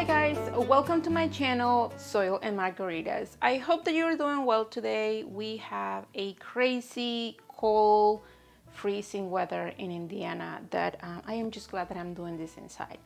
Hi guys, welcome to my channel Soil and Margaritas. I hope that you're doing well today. We have a crazy cold freezing weather in Indiana that I am just glad that I'm doing this inside.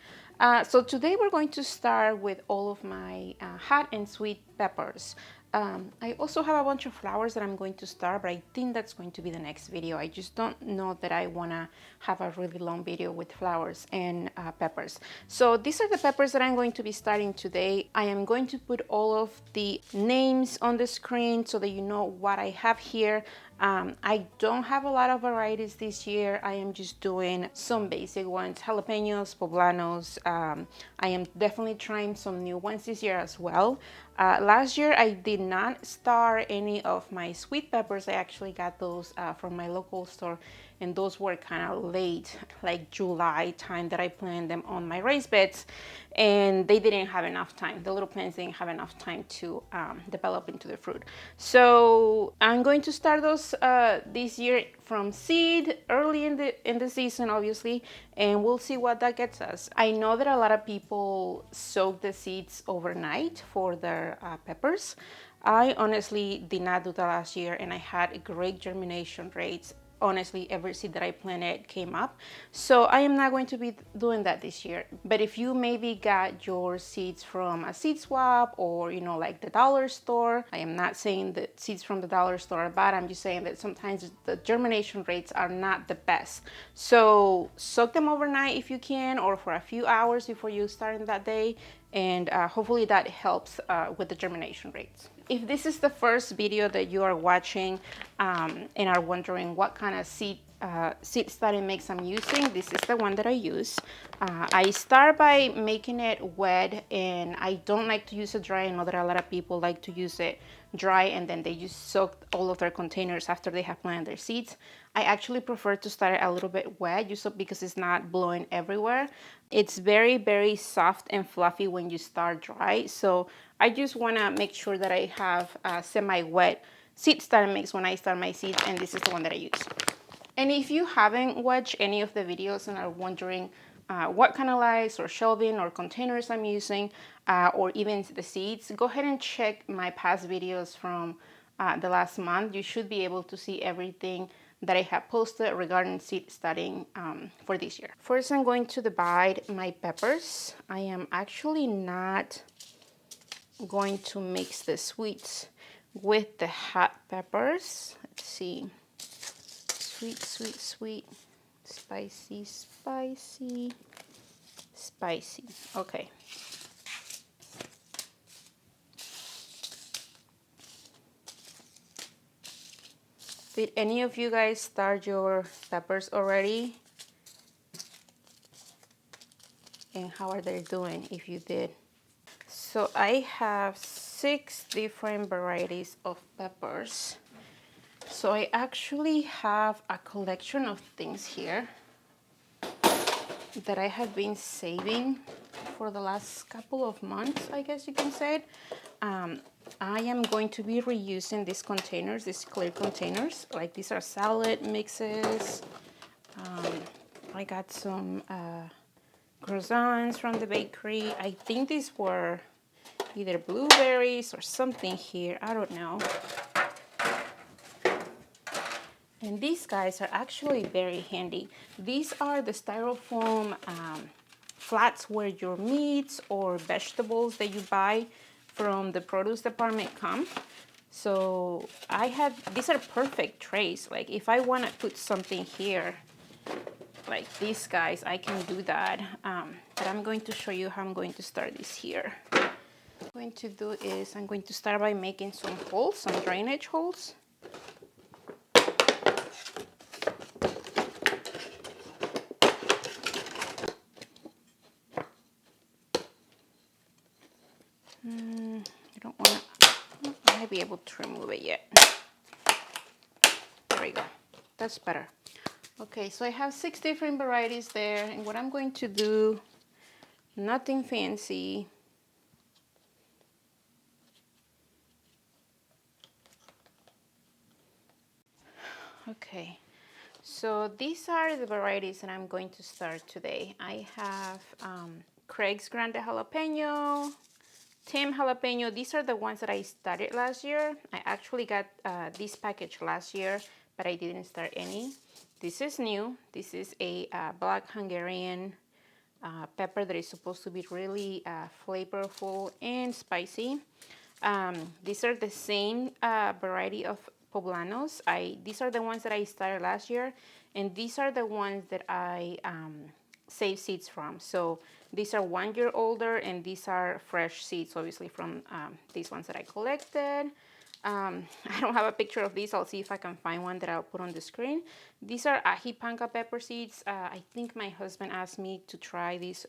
So today we're going to start with all of my hot and sweet peppers. I also have a bunch of flowers that I'm going to start, but I think that's going to be the next video. I just don't know that I want to have a really long video with flowers and peppers. So these are the peppers that I'm going to be starting today. I am going to put all of the names on the screen so that you know what I have here. I don't have a lot of varieties this year. I am just doing some basic ones, jalapenos, poblanos. I am definitely trying some new ones this year as well. Last year I did not start any of my sweet peppers. I actually got those from my local store, and those were kind of late, like July time that I planted them on my raised beds, and they didn't have enough time. The little plants didn't have enough time to develop into the fruit. So I'm going to start those this year from seed early in the season, obviously, and we'll see what that gets us. I know that a lot of people soak the seeds overnight for their peppers. I honestly did not do that last year, and I had great germination rates. Honestly, every seed that I planted came up. So I am not going to be doing that this year. But if you maybe got your seeds from a seed swap, or like the dollar store, I am not saying that seeds from the dollar store are bad. I'm just saying that sometimes the germination rates are not the best. So soak them overnight if you can, or for a few hours before you start in that day, and hopefully that helps with the germination rates. If this is the first video that you are watching and are wondering what kind of seed starting mix I'm using, this is the one that I use. I start by making it wet, and I don't like to use it dry. I know that a lot of people like to use it dry and then they just soak all of their containers after they have planted their seeds. I actually prefer to start it a little bit wet, just so because it's not blowing everywhere. It's very, very soft and fluffy when you start dry. So I just want to make sure that I have a semi-wet seed starting mix when I start my seeds, and this is the one that I use. And if you haven't watched any of the videos and are wondering what kind of lights or shelving or containers I'm using, or even the seeds, go ahead and check my past videos from the last month. You should be able to see everything that I have posted regarding seed starting for this year. First, I'm going to divide my peppers. I am actually not going to mix the sweets with the hot peppers. Let's see. Sweet, sweet, sweet, spicy, spicy, spicy. Okay. Did any of you guys start your peppers already? And how are they doing if you did? So I have 6 different varieties of peppers. So I actually have a collection of things here that I have been saving for the last couple of months, I guess you can say it. I am going to be reusing these containers, these clear containers. Like, these are salad mixes. I got some croissants from the bakery. I think these were either blueberries or something here. I don't know. And these guys are actually very handy. These are the styrofoam flats where your meats or vegetables that you buy from the produce department come. So these are perfect trays. Like, if I want to put something here, like these guys, I can do that. But I'm going to show you how I'm going to start this here. What I'm going to do is I'm going to start by making some holes, some drainage holes. I don't want to, I might be able to remove it yet. There we go. That's better. Okay, so I have 6 different varieties there, and what I'm going to do, nothing fancy. Okay, so these are the varieties that I'm going to start today. I have Craig's Grande Jalapeno, Tim Jalapeno. These are the ones that I started last year. I actually got this package last year, but I didn't start any. This is new. This is a black Hungarian pepper that is supposed to be really flavorful and spicy. These are the same variety of poblanos. These are the ones that I started last year, and these are the ones that I save seeds from. So these are 1 year older, and these are fresh seeds, obviously from these ones that I collected. I don't have a picture of these. I'll see if I can find one that I'll put on the screen. These are ají panca pepper seeds. I think my husband asked me to try these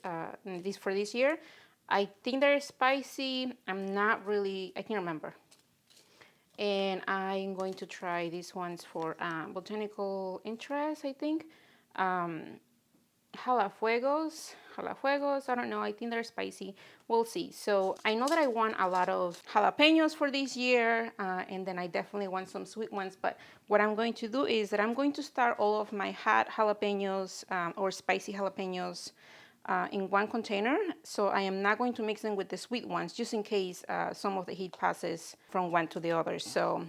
for this year. I think they're spicy. I'm not really, I can't remember. And I'm going to try these ones for botanical interest, I think. Jalafuegos, I don't know, I think they're spicy. We'll see. So I know that I want a lot of jalapenos for this year, and then I definitely want some sweet ones, but what I'm going to do is that I'm going to start all of my hot jalapenos or spicy jalapenos in one container. So I am not going to mix them with the sweet ones, just in case some of the heat passes from one to the other. So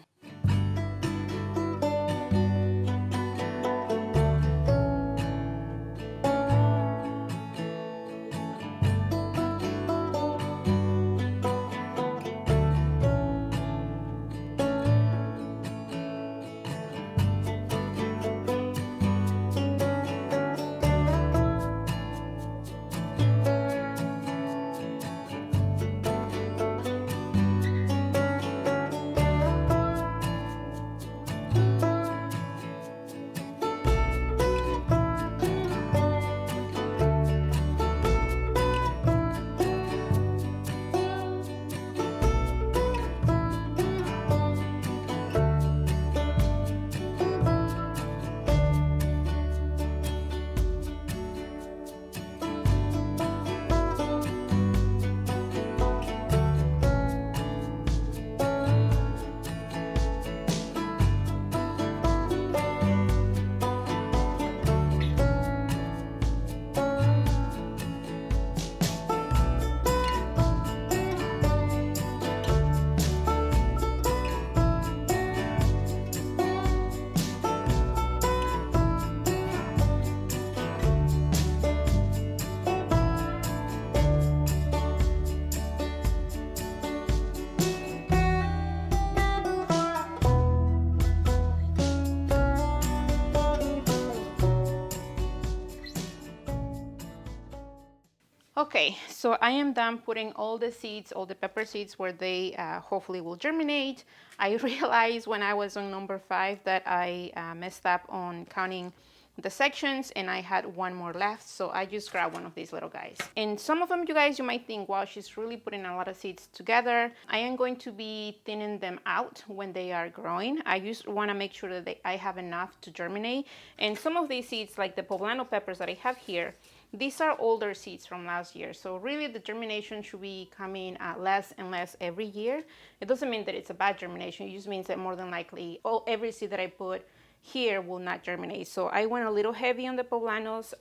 okay, so I am done putting all the seeds, all the pepper seeds where they hopefully will germinate. I realized when I was on number 5 that I messed up on counting the sections, and I had one more left, so I just grabbed one of these little guys. And some of them, you guys, you might think, wow, she's really putting a lot of seeds together. I am going to be thinning them out when they are growing. I just want to make sure that I have enough to germinate. And some of these seeds, like the poblano peppers that I have here, these are older seeds from last year. So really the germination should be coming less and less every year. It doesn't mean that it's a bad germination. It just means that more than likely every seed that I put here will not germinate. So I went a little heavy on the poblanos,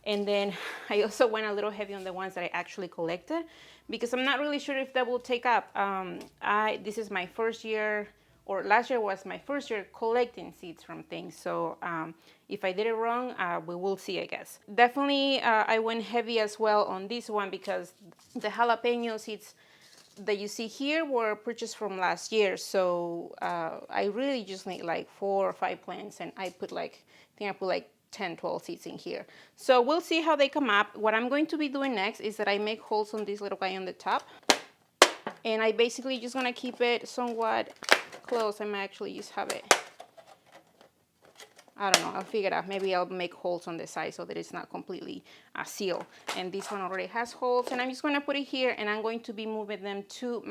and then I also went a little heavy on the ones that I actually collected, because I'm not really sure if that will take up. This is my first year, or last year was my first year collecting seeds from things. So if I did it wrong, we will see, I guess. Definitely I went heavy as well on this one, because the jalapeno seeds that you see here were purchased from last year. So I really just need like 4 or 5 plants, and I put like, I think I put like 10, 12 seeds in here. So we'll see how they come up. What I'm going to be doing next is that I make holes on this little guy on the top, and I basically just gonna keep it somewhat close. I might actually just have it, I don't know, I'll figure it out. Maybe I'll make holes on the side so that it's not completely sealed. And this one already has holes, and I'm just going to put it here, and I'm going to be moving them to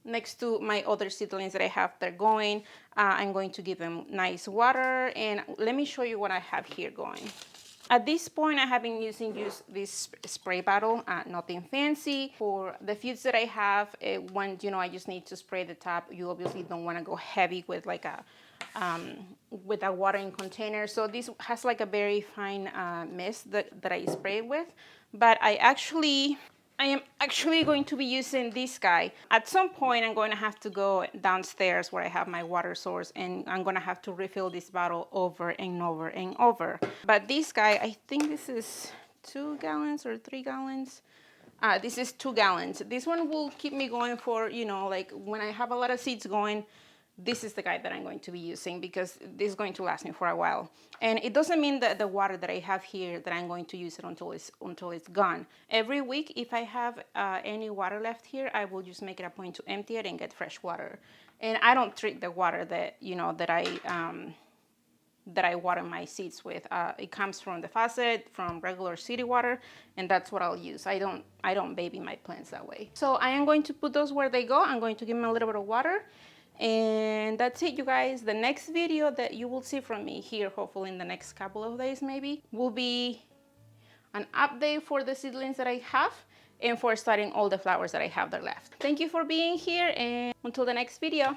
next to my other seedlings that I have there going. I'm going to give them nice water, and let me show you what I have here going. At this point, I have been using this spray bottle, nothing fancy. For the few that I have, when I just need to spray the top, you obviously don't want to go heavy with like with a watering container. So this has like a very fine mist that I spray with. but I am actually going to be using this guy. At some point, I'm going to have to go downstairs where I have my water source, and I'm going to have to refill this bottle over and over and over. But this guy, I think this is 2 gallons or 3 gallons. This is 2 gallons. This one will keep me going for, you know, like when I have a lot of seeds going, this is the guy that I'm going to be using, because this is going to last me for a while. And it doesn't mean that the water that I have here that I'm going to use it until it's gone. Every week, if I have any water left here, I will just make it a point to empty it and get fresh water. And I don't treat the water that, you know, that I water my seeds with. It comes from the faucet, from regular city water, and that's what I'll use. I don't baby my plants that way. So I am going to put those where they go. I'm going to give them a little bit of water. And that's it, you guys. The next video that you will see from me here, hopefully in the next couple of days maybe, will be an update for the seedlings that I have and for starting all the flowers that I have there left. Thank you for being here, and until the next video.